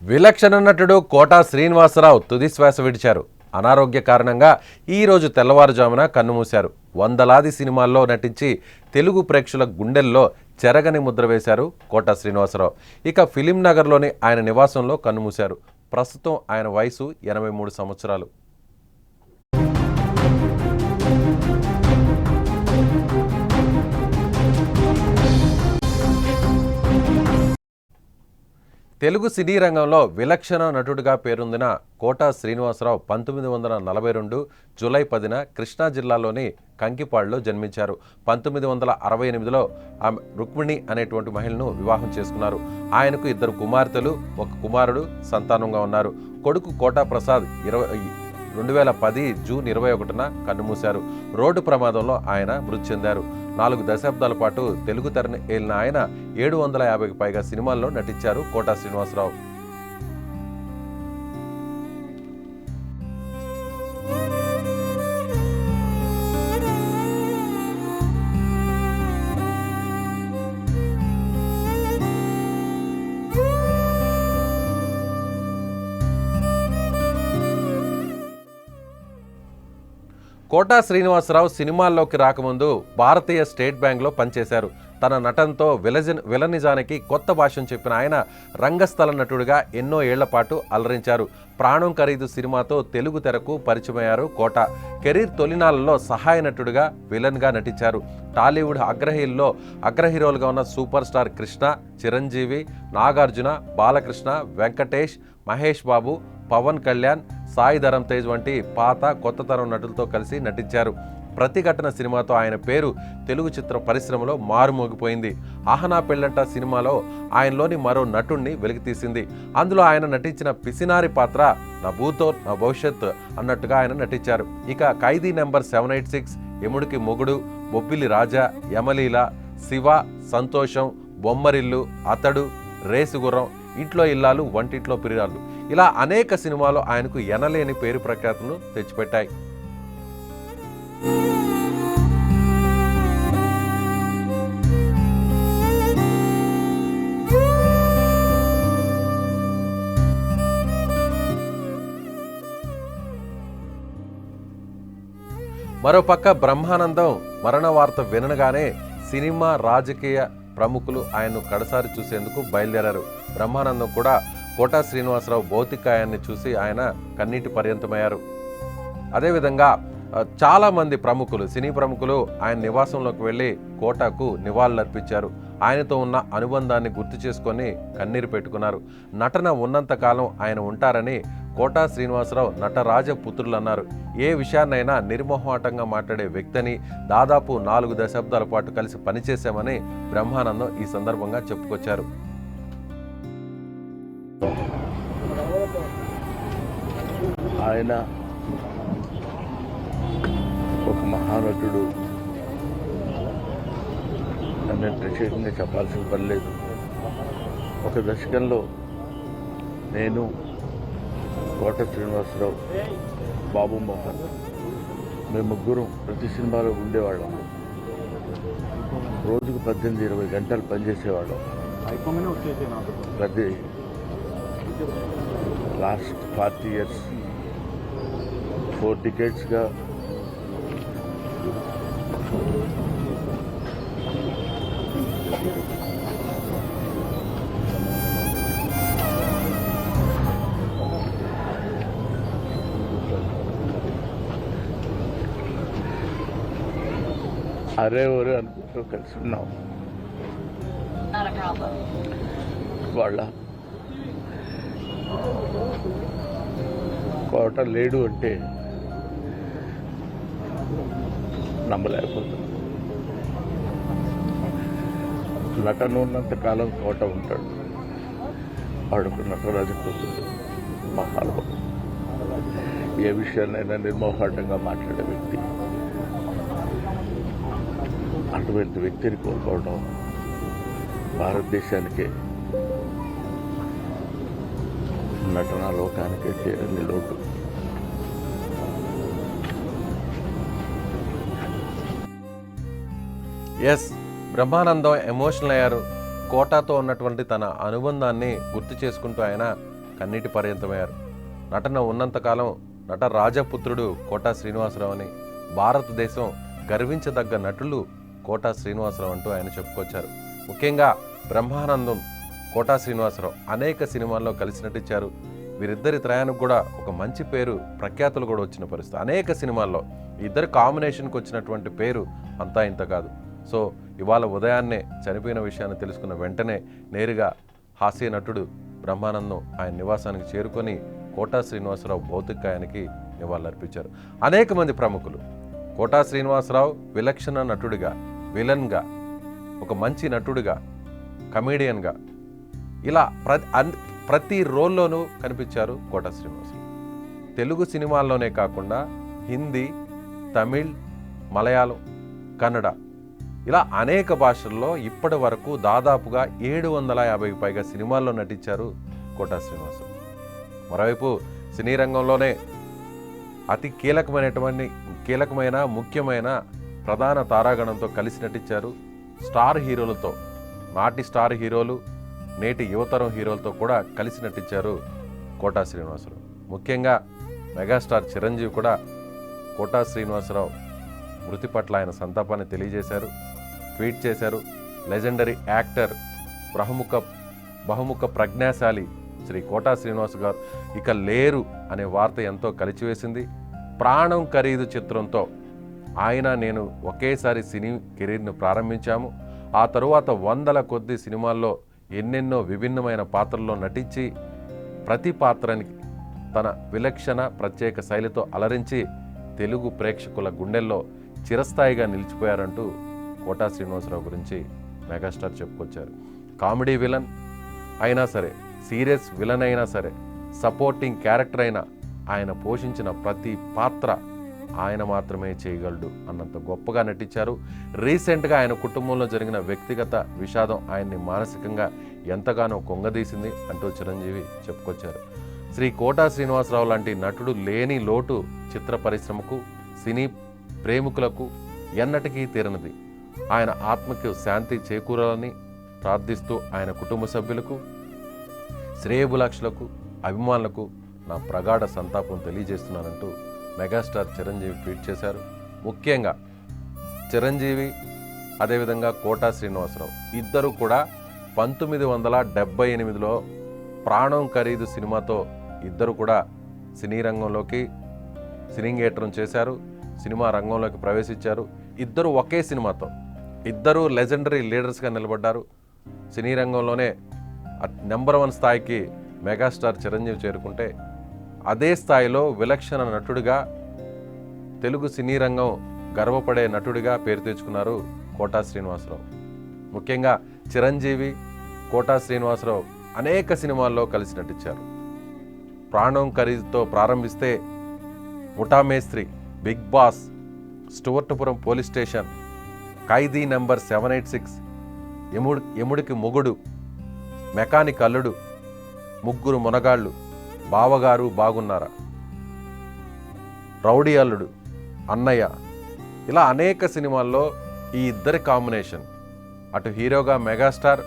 విలక్షణ నటుడు కోటా శ్రీనివాసరావు తుది శ్వాస విడిచారు. అనారోగ్య కారణంగా ఈరోజు తెల్లవారుజామున కన్నుమూశారు. వందలాది సినిమాల్లో నటించి తెలుగు ప్రేక్షకుల గుండెల్లో చెరగని ముద్ర వేశారు కోటా శ్రీనివాసరావు. ఇక ఫిలిం నగర్లోని ఆయన నివాసంలో కన్నుమూశారు. ప్రస్తుతం ఆయన వయసు 83 సంవత్సరాలు. తెలుగు సినీ రంగంలో విలక్షణ నటుడిగా పేరొందిన కోటా శ్రీనివాసరావు 1942 జూలై 10న కృష్ణా జిల్లాలోని కంకిపాడులో జన్మించారు. 1968లో ఆమె రుక్మిణి అనేటువంటి మహిళను వివాహం చేసుకున్నారు. ఆయనకు 2 కుమార్తెలు, 1 కుమారుడు సంతానంగా ఉన్నారు. కొడుకు కోటా ప్రసాద్ 2010 జూన్ 21న కన్నుమూశారు. రోడ్డు ప్రమాదంలో ఆయన మృతి చెందారు. 4 దశాబ్దాల పాటు తెలుగు తెరను ఏలిన ఆయన 750కి పైగా సినిమాల్లో నటించారు కోటా శ్రీనివాసరావు. కోటా శ్రీనివాసరావు సినిమాల్లోకి రాకముందు భారతీయ స్టేట్ బ్యాంక్లో పనిచేశారు. తన నటనతో విలనిజానికి కొత్త భాషను చెప్పిన ఆయన రంగస్థల నటుడిగా ఎన్నో ఏళ్ల పాటు అలరించారు. ప్రాణం ఖరీదు సినిమాతో తెలుగు తెరకు పరిచయమయ్యారు కోటా. కెరీర్ తొలినాళ్లలో సహాయ నటుడిగా విలన్గా నటించారు. టాలీవుడ్ అగ్రహీరోలుగా ఉన్న సూపర్ స్టార్ కృష్ణ, చిరంజీవి, నాగార్జున, బాలకృష్ణ, వెంకటేష్, మహేష్ బాబు, పవన్ కళ్యాణ్, సాయి ధరమ్ తేజ్ వంటి పాత కొత్త తరం నటులతో కలిసి నటించారు. ప్రతిఘటన సినిమాతో ఆయన పేరు తెలుగు చిత్ర పరిశ్రమలో మారుమోగిపోయింది. ఆహనా పెళ్ళంట సినిమాలో ఆయనలోని మరో నటుణ్ణి వెలికితీసింది. అందులో ఆయన నటించిన పిసినారి పాత్ర నా భూతో నా భవిష్యత్ అన్నట్టుగా ఆయన నటించారు. ఇక ఖైదీ నెంబర్ 786, యముడికి మొగుడు, బొబ్బిలి రాజా, యమలీల, శివ, సంతోషం, బొమ్మరిల్లు, అతడు, రేసుగుర్రం, ఇంట్లో ఇల్లాలు, వంటింట్లో పిరిరాళ్ళు ఇలా అనేక సినిమాలు ఆయనకు ఎనలేని పేరు ప్రఖ్యాతులను తెచ్చిపెట్టాయి. మరోపక్క బ్రహ్మానందం మరణ వార్త వినగానే సినిమా, రాజకీయ ప్రముఖులు ఆయన్ను కడసారి చూసేందుకు బయలుదేరారు. బ్రహ్మానందం కూడా కోటా శ్రీనివాసరావు భౌతికాయాన్ని చూసి ఆయన కన్నీటి పర్యంతమయ్యారు. అదేవిధంగా చాలామంది ప్రముఖులు, సినీ ప్రముఖులు ఆయన నివాసంలోకి వెళ్ళి కోటాకు నివాళులర్పించారు. ఆయనతో ఉన్న అనుబంధాన్ని గుర్తు చేసుకొని కన్నీరు పెట్టుకున్నారు. నటన ఉన్నంతకాలం ఆయన ఉంటారని కోటా శ్రీనివాసరావు నటరాజ పుత్రులు అన్నారు. ఏ విషయాన్నైనా నిర్మోహమాటంగా మాట్లాడే వ్యక్తిని, దాదాపు 4 దశాబ్దాల పాటు కలిసి పనిచేశామని బ్రహ్మానందం ఈ సందర్భంగా చెప్పుకొచ్చారు. ఆయన ఒక మహానటుడు అని ప్రత్యేకంగా చెప్పాల్సిన పని లేదు. ఒక దశకంలో నేను, కోటా శ్రీనివాసరావు, బాబు మోహన్, మేము ముగ్గురం ప్రతి సినిమాలో ఉండేవాళ్ళం. రోజుకు 18-20 గంటలు పనిచేసేవాళ్ళం. ప్రతి లాస్ట్ 40 years 4 decadesగా అరే ఒరే అనుకుంటూ కలిసి ఉన్నాం. వాళ్ళ కోట లేడు అంటే నమ్మలేకపోతుంది. నటన ఉన్నంత కాలం కోట ఉంటాడు. వాడుకు నటరాజపోతుంది. మహానుభావుడు. ఏ విషయాన్నైనా నిర్మోహాటంగా మాట్లాడే వ్యక్తి. అటువంటి వ్యక్తిని కోల్పోవడం భారతదేశానికే, నటనా లోకానికే తీరని లోటు. బ్రహ్మానందం ఎమోషనల్ అయ్యారు. కోటాతో ఉన్నటువంటి తన అనుబంధాన్ని గుర్తు చేసుకుంటూ ఆయన కన్నీటి పర్యంతమయ్యారు. నటన ఉన్నంతకాలం నట రాజపుత్రుడు కోటా శ్రీనివాసరావు అని, భారతదేశం గర్వించదగ్గ నటులు కోటా శ్రీనివాసరావు అంటూ ఆయన చెప్పుకొచ్చారు. ముఖ్యంగా బ్రహ్మానందం, కోటా శ్రీనివాసరావు అనేక సినిమాల్లో కలిసి నటించారు. వీరిద్దరి త్రయానికి కూడా ఒక మంచి పేరు, ప్రఖ్యాతులు కూడా వచ్చిన పరిస్థితి. అనేక సినిమాల్లో ఇద్దరు కాంబినేషన్కి వచ్చినటువంటి పేరు అంతా ఇంత కాదు. సో ఇవాళ ఉదయాన్నే చనిపోయిన విషయాన్ని తెలుసుకున్న వెంటనే నేరుగా హాస్య నటుడు బ్రహ్మానందం ఆయన నివాసానికి చేరుకొని కోటా శ్రీనివాసరావు భౌతికాయానికి నివాళులర్పించారు. అనేక మంది ప్రముఖులు కోటా శ్రీనివాసరావు విలక్షణ నటుడిగా, విలన్గా, ఒక మంచి నటుడిగా, కమేడియన్గా ఇలా ప్రతి రోల్లోనూ కనిపించారు కోటా శ్రీనివాసరావు. తెలుగు సినిమాల్లోనే కాకుండా హిందీ, తమిళ్, మలయాళం, కన్నడ ఇలా అనేక భాషల్లో ఇప్పటి వరకు దాదాపుగా 750కి పైగా సినిమాల్లో నటించారు కోటా శ్రీనివాసరావు. మరోవైపు సినీ రంగంలోనే అతి కీలకమైన ముఖ్యమైన ప్రధాన తారాగణంతో కలిసి నటించారు. స్టార్ హీరోలతో, నాటి స్టార్ హీరోలు, నేటి యువతరం హీరోలతో కూడా కలిసి నటించారు కోటా శ్రీనివాసరావు. ముఖ్యంగా మెగాస్టార్ చిరంజీవి కూడా కోటా శ్రీనివాసరావు మృతి పట్ల ఆయన సంతాపాన్ని తెలియజేశారు, ట్వీట్ చేశారు. లెజెండరీ యాక్టర్, బహుముఖ ప్రజ్ఞాశాలి శ్రీ కోటా శ్రీనివాస్ గారు ఇక లేరు అనే వార్త ఎంతో కలిచివేసింది. ప్రాణం ఖరీదు చిత్రంతో ఆయన నేను ఒకేసారి సినీ కెరీర్ను ప్రారంభించాము. ఆ తరువాత 100ల కొద్ది సినిమాల్లో ఎన్నెన్నో విభిన్నమైన పాత్రల్లో నటించి ప్రతి పాత్రనికి తన విలక్షణ ప్రత్యేక శైలితో అలరించి తెలుగు ప్రేక్షకుల గుండెల్లో చిరస్థాయిగా నిలిచిపోయారంటూ కోటా శ్రీనివాసరావు గురించి మెగాస్టార్ చెప్పుకొచ్చారు. కామెడీ విలన్ అయినా సరే, సీరియస్ విలన్ అయినా సరే, సపోర్టింగ్ క్యారెక్టర్ అయినా ఆయన పోషించిన ప్రతి పాత్ర ఆయన మాత్రమే చేయగలడు అన్నంత గొప్పగా నటించారు. రీసెంట్గా ఆయన కుటుంబంలో జరిగిన వ్యక్తిగత విషాదం ఆయన్ని మానసికంగా ఎంతగానో కొంగదీసింది అంటూ చిరంజీవి చెప్పుకొచ్చారు. శ్రీ కోటా శ్రీనివాసరావు లాంటి నటుడు లేని లోటు చిత్ర పరిశ్రమకు, సినీ ప్రేమికులకు ఎన్నటికీ తీరనిది. ఆయన ఆత్మకు శాంతి చేకూరాలని ప్రార్థిస్తూ ఆయన కుటుంబ సభ్యులకు, శ్రేయభిలాషులకు, అభిమానులకు నా ప్రగాఢ సంతాపం తెలియజేస్తున్నానంటూ మెగాస్టార్ చిరంజీవి ట్వీట్ చేశారు. ముఖ్యంగా చిరంజీవి అదేవిధంగా కోటా శ్రీనివాసరావు ఇద్దరు కూడా 1978లో ప్రాణం ఖరీదు సినిమాతో ఇద్దరు కూడా సినీ రంగంలోకి సినింగేట్రం చేశారు, సినిమా రంగంలోకి ప్రవేశించారు. ఇద్దరు ఒకే సినిమాతో ఇద్దరు లెజెండరీ లీడర్స్గా నిలబడ్డారు. సినీ రంగంలోనే నెంబర్ 1 స్థాయికి మెగాస్టార్ చిరంజీవి చేరుకుంటే, అదే స్థాయిలో విలక్షణ నటుడిగా, తెలుగు సినీ రంగం గర్వపడే నటుడిగా పేరు తెచ్చుకున్నారు కోటా శ్రీనివాసరావు. ముఖ్యంగా చిరంజీవి, కోటా శ్రీనివాసరావు అనేక సినిమాల్లో కలిసి నటించారు. ప్రాణం ఖరీదుతో ప్రారంభిస్తే ముఠా మేస్త్రి, big boss, Stuartpuram police station, ఖైదీ నంబర్ 786, యముడికి మొగుడు, మెకానిక్ అల్లుడు, ముగ్గురు మునగాళ్ళు, బావగారు బాగున్నారా, రౌడీ అల్లుడు, అన్నయ్య ఇలా అనేక సినిమాల్లో ఈ ఇద్దరి కాంబినేషన్, అటు హీరోగా మెగాస్టార్,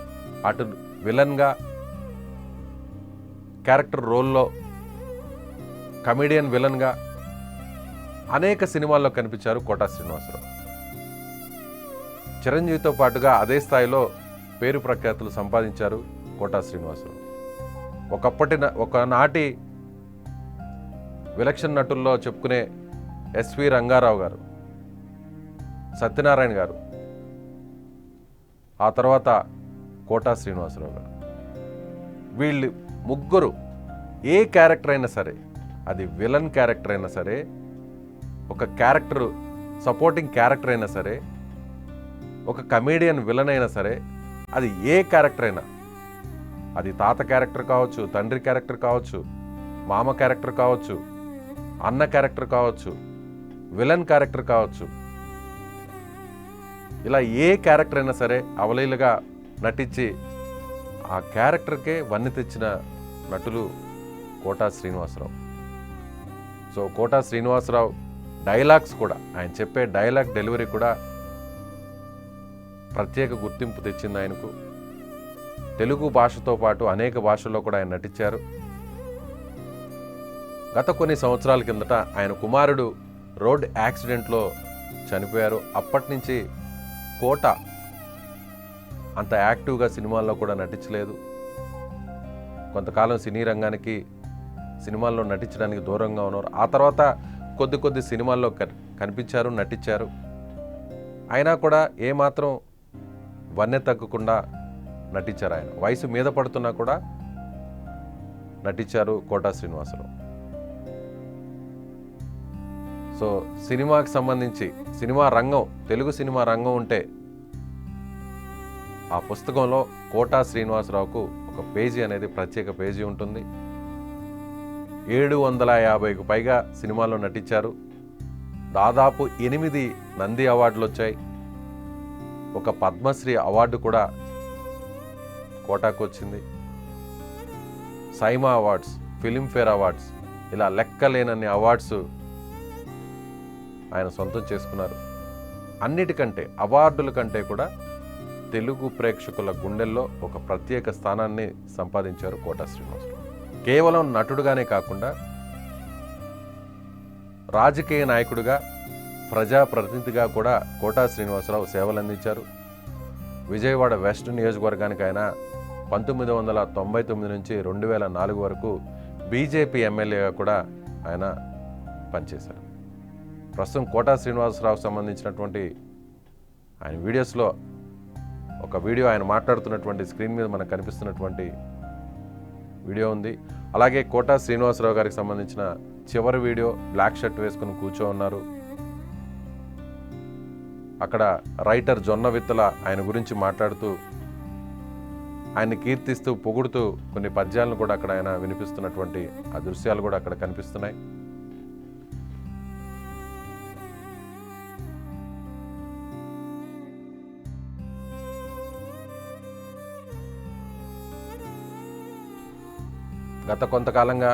అటు విలన్గా క్యారెక్టర్ రోల్లో కమెడియన్ విలన్గా అనేక సినిమాల్లో కనిపించారు కోటా శ్రీనివాసరావు. చిరంజీవితో పాటుగా అదే స్థాయిలో పేరు ప్రఖ్యాతులు సంపాదించారు కోటా శ్రీనివాసరావు. ఒకనాటి విలక్షణ నటుల్లో చెప్పుకునే ఎస్వి రంగారావు గారు, సత్యనారాయణ గారు, ఆ తర్వాత కోటా శ్రీనివాసరావు గారు, వీళ్ళు ముగ్గురు ఏ క్యారెక్టర్ అయినా సరే, అది విలన్ క్యారెక్టర్ అయినా సరే, ఒక క్యారెక్టర్ సపోర్టింగ్ క్యారెక్టర్ అయినా సరే, ఒక కమేడియన్ విలన్ అయినా సరే, అది ఏ క్యారెక్టర్ అయినా, అది తాత క్యారెక్టర్ కావచ్చు, తండ్రి క్యారెక్టర్ కావచ్చు, మామ క్యారెక్టర్ కావచ్చు, అన్న క్యారెక్టర్ కావచ్చు, విలన్ క్యారెక్టర్ కావచ్చు, ఇలా ఏ క్యారెక్టర్ అయినా సరే అవలీలుగా నటించి ఆ క్యారెక్టర్కే వన్నె తెచ్చిన నటులు కోటా శ్రీనివాసరావు. సో కోటా శ్రీనివాసరావు డైలాగ్స్ కూడా, ఆయన చెప్పే డైలాగ్ డెలివరీ కూడా ప్రత్యేక గుర్తింపు తెచ్చింది ఆయనకు. తెలుగు భాషతో పాటు అనేక భాషల్లో కూడా ఆయన నటించారు. గత కొన్ని సంవత్సరాల కిందట ఆయన కుమారుడు రోడ్ యాక్సిడెంట్లో చనిపోయారు. అప్పటి నుంచి కోట అంత యాక్టివ్గా సినిమాల్లో కూడా నటించలేదు. కొంతకాలం సినీ రంగానికి సినిమాల్లో నటించడానికి దూరంగా ఉన్నారు. ఆ తర్వాత కొద్ది సినిమాల్లో కనిపించారు, నటించారు. అయినా కూడా ఏమాత్రం వన్నె తగ్గకుండా నటించారు. ఆయన వయసు మీద పడుతున్నా కూడా నటించారు కోటా శ్రీనివాసరావు. సో సినిమాకి సంబంధించి సినిమా రంగం, తెలుగు సినిమా రంగం ఉంటే ఆ పుస్తకంలో కోటా శ్రీనివాసరావుకు ఒక పేజీ అనేది, ప్రత్యేక పేజీ ఉంటుంది. 750కు పైగా సినిమాల్లో నటించారు. దాదాపు 8 నంది అవార్డులు వచ్చాయి. ఒక పద్మశ్రీ అవార్డు కూడా కోటాకు వచ్చింది. సైమా అవార్డ్స్, ఫిలింఫేర్ అవార్డ్స్, ఇలా లెక్కలేనన్ని అవార్డ్స్ ఆయన సొంతం చేసుకున్నారు. అన్నిటికంటే, అవార్డుల కంటే కూడా తెలుగు ప్రేక్షకుల గుండెల్లో ఒక ప్రత్యేక స్థానాన్ని సంపాదించారు కోటా శ్రీనివాసరావు. కేవలం నటుడుగానే కాకుండా రాజకీయ నాయకుడిగా, ప్రజాప్రతినిధిగా కూడా కోటా శ్రీనివాసరావు సేవలు అందించారు. విజయవాడ వెస్ట్ నియోజకవర్గానికి ఆయన 1999 నుంచి 2004 వరకు బీజేపీ ఎమ్మెల్యేగా కూడా ఆయన పనిచేశారు. ప్రస్తుతం కోటా శ్రీనివాసరావుకు సంబంధించినటువంటి ఆయన వీడియోస్లో ఒక వీడియో, ఆయన మాట్లాడుతున్నటువంటి స్క్రీన్ మీద మనకు కనిపిస్తున్నటువంటి వీడియో ఉంది. అలాగే కోటా శ్రీనివాసరావు గారికి సంబంధించిన చివరి వీడియో, బ్లాక్ షర్ట్ వేసుకుని కూర్చో ఉన్నారు. అక్కడ రైటర్ జొన్న విత్తల ఆయన గురించి మాట్లాడుతూ, ఆయన్ని కీర్తిస్తూ, పొగుడుతూ కొన్ని పద్యాలను కూడా అక్కడ ఆయన వినిపిస్తున్నటువంటి ఆ దృశ్యాలు కూడా అక్కడ కనిపిస్తున్నాయి. గత కొంతకాలంగా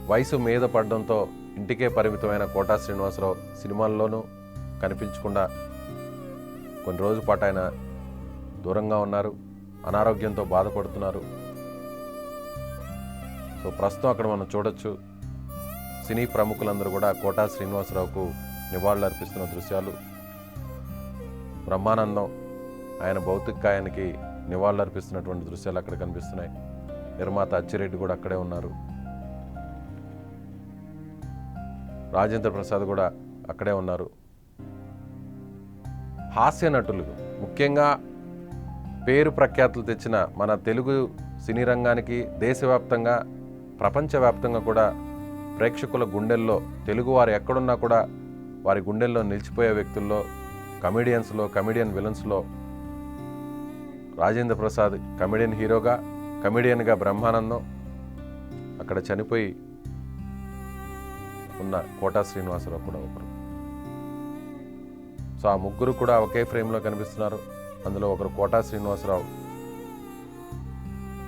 వయసు మీద పడడంతో ఇంటికే పరిమితమైన కోటా శ్రీనివాసరావు సినిమాల్లోనూ కనిపించకుండా కొన్ని రోజుల పాటు ఆయన దూరంగా ఉన్నారు. అనారోగ్యంతో బాధపడుతున్నారు. సో ప్రస్తుతం అక్కడ మనం చూడొచ్చు, సినీ ప్రముఖులందరూ కూడా కోటా శ్రీనివాసరావుకు నివాళులు అర్పిస్తున్న దృశ్యాలు. బ్రహ్మానందం ఆయన భౌతికాయానికి నివాళులు అర్పిస్తున్నటువంటి దృశ్యాలు అక్కడ కనిపిస్తున్నాయి. నిర్మాత అచ్చిరెడ్డి కూడా అక్కడే ఉన్నారు. రాజేంద్ర ప్రసాద్ కూడా అక్కడే ఉన్నారు. హాస్య నటులు, ముఖ్యంగా పేరు ప్రఖ్యాతులు తెచ్చిన మన తెలుగు సినీ రంగానికి దేశవ్యాప్తంగా, ప్రపంచవ్యాప్తంగా కూడా ప్రేక్షకుల గుండెల్లో, తెలుగువారు ఎక్కడున్నా కూడా వారి గుండెల్లో నిలిచిపోయే వ్యక్తుల్లో, కమెడియన్స్లో, కమెడియన్ విలన్స్లో రాజేంద్ర ప్రసాద్ కమెడియన్ హీరోగా, కమెడియన్గా బ్రహ్మానందం, అక్కడ చనిపోయి ఉన్న కోటా శ్రీనివాసరావు కూడా ఒకరు. సో ఆ ముగ్గురు కూడా ఒకే ఫ్రేమ్లో కనిపిస్తున్నారు. అందులో ఒకరు కోటా శ్రీనివాసరావు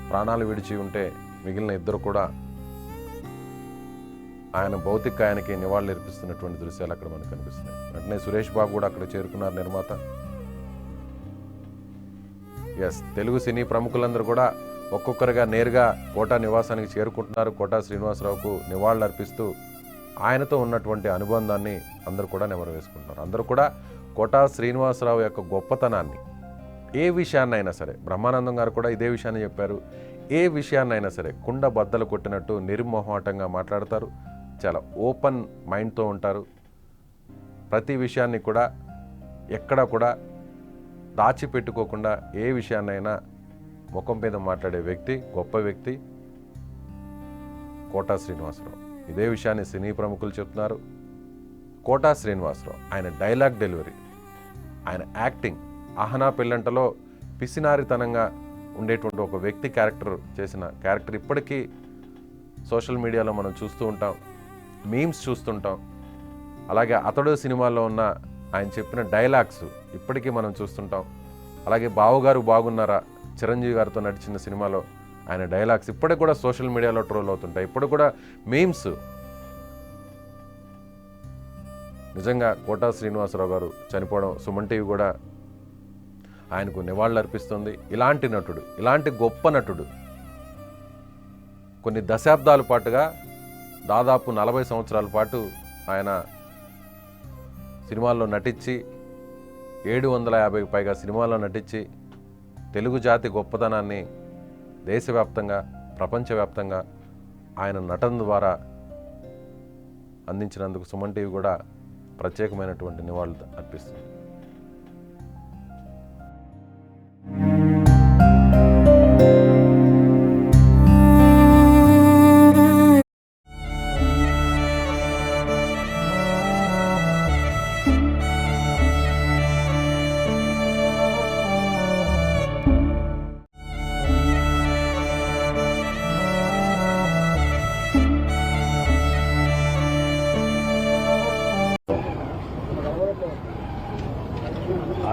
ప్రాణాలు విడిచి ఉంటే, మిగిలిన ఇద్దరు కూడా ఆయన భౌతికాయానికి నివాళులు అర్పిస్తున్నటువంటి దృశ్యాలు అక్కడ మనకు కనిపిస్తున్నాయి. వెంటనే సురేష్ బాబు కూడా అక్కడ చేరుకున్నారు, నిర్మాత. ఎస్, తెలుగు సినీ ప్రముఖులందరూ కూడా ఒక్కొక్కరుగా నేరుగా కోటా నివాసానికి చేరుకుంటున్నారు. కోటా శ్రీనివాసరావుకు నివాళులు అర్పిస్తూ ఆయనతో ఉన్నటువంటి అనుబంధాన్ని అందరూ కూడా నెమరు వేసుకుంటున్నారు. అందరూ కూడా కోటా శ్రీనివాసరావు యొక్క గొప్పతనాన్ని, ఏ విషయాన్నైనా సరే, బ్రహ్మానందం గారు కూడా ఇదే విషయాన్ని చెప్పారు, ఏ విషయాన్నైనా సరే కుండ బద్దలు కొట్టినట్టు నిర్మోహమాటంగా మాట్లాడతారు. చాలా ఓపెన్ మైండ్తో ఉంటారు. ప్రతి విషయాన్ని కూడా ఎక్కడా కూడా దాచిపెట్టుకోకుండా ఏ విషయాన్నైనా ముఖం మీద మాట్లాడే వ్యక్తి, గొప్ప వ్యక్తి కోటా శ్రీనివాసరావు. ఇదే విషయాన్ని సినీ ప్రముఖులు చెప్తున్నారు. కోటా శ్రీనివాసరావు ఆయన డైలాగ్ డెలివరీ, ఆయన యాక్టింగ్, ఆహనా పెళ్ళంటలో పిసినారితనంగా ఉండేటువంటి ఒక వ్యక్తి క్యారెక్టర్ చేసిన క్యారెక్టర్ ఇప్పటికీ సోషల్ మీడియాలో మనం చూస్తూ ఉంటాం, మీమ్స్ చూస్తుంటాం. అలాగే అతడు సినిమాలో ఉన్న ఆయన చెప్పిన డైలాగ్స్ ఇప్పటికీ మనం చూస్తుంటాం. అలాగే బావగారు బాగున్నారా, చిరంజీవి గారితో నడిచిన సినిమాలో ఆయన డైలాగ్స్ ఇప్పటికి కూడా సోషల్ మీడియాలో ట్రోల్ అవుతుంటాయి. ఇప్పుడు కూడా మీమ్స్. నిజంగా కోటా శ్రీనివాసరావు గారు చనిపోవడం సుమన్ టీవీ కూడా ఆయనకు నివాళులు అర్పిస్తుంది. ఇలాంటి నటుడు, ఇలాంటి గొప్ప నటుడు కొన్ని దశాబ్దాల పాటుగా దాదాపు 40 సంవత్సరాల పాటు ఆయన సినిమాల్లో నటించి 750కి పైగా సినిమాల్లో నటించి తెలుగు జాతి గొప్పతనాన్ని దేశవ్యాప్తంగా ప్రపంచవ్యాప్తంగా ఆయన నటన ద్వారా అందించినందుకు సుమన్ టీవీ కూడా ప్రత్యేకమైనటువంటి నివాళులు అర్పిస్తుంది.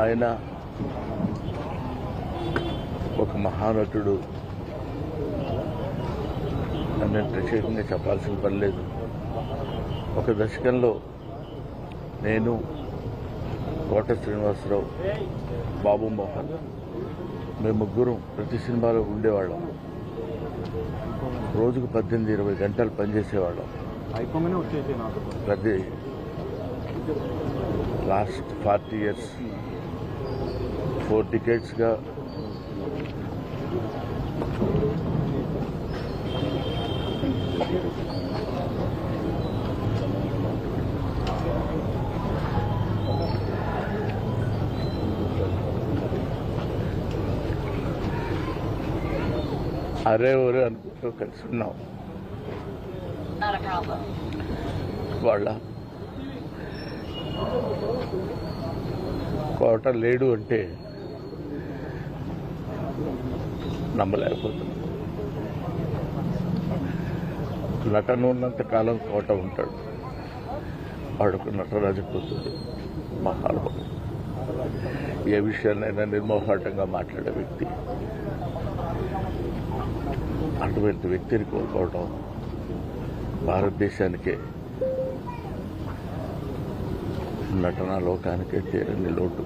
ఆయన ఒక మహానటుడు అని నేను ప్రత్యేకంగా చెప్పాల్సిన పని లేదు. ఒక దశకంలో నేను, కోట శ్రీనివాసరావు, బాబు మోహన్ మేము ముగ్గురం ప్రతి సినిమాలో ఉండేవాళ్ళం. రోజుకు 18-20 గంటలు పనిచేసేవాళ్ళం. ప్రతి లాస్ట్ 40 years 4 decadesగా అరే ఒరే అనుకుంటూ కలిసి ఉన్నాం. వాళ్ళ కోట లేడు అంటే నమ్మలేకపోతున్నాం. నటన ఉన్నంత కాలం కోట ఉంటాడు. వాడుకు నటరాజు కూతురు, మహానుభావుడు, ఏ విషయాన్నైనా నిర్మోహాటంగా మాట్లాడే వ్యక్తి. అటువంటి వ్యక్తిని కోల్పోవడం భారతదేశానికే, నటనా లోకానికే తీరని లోటు.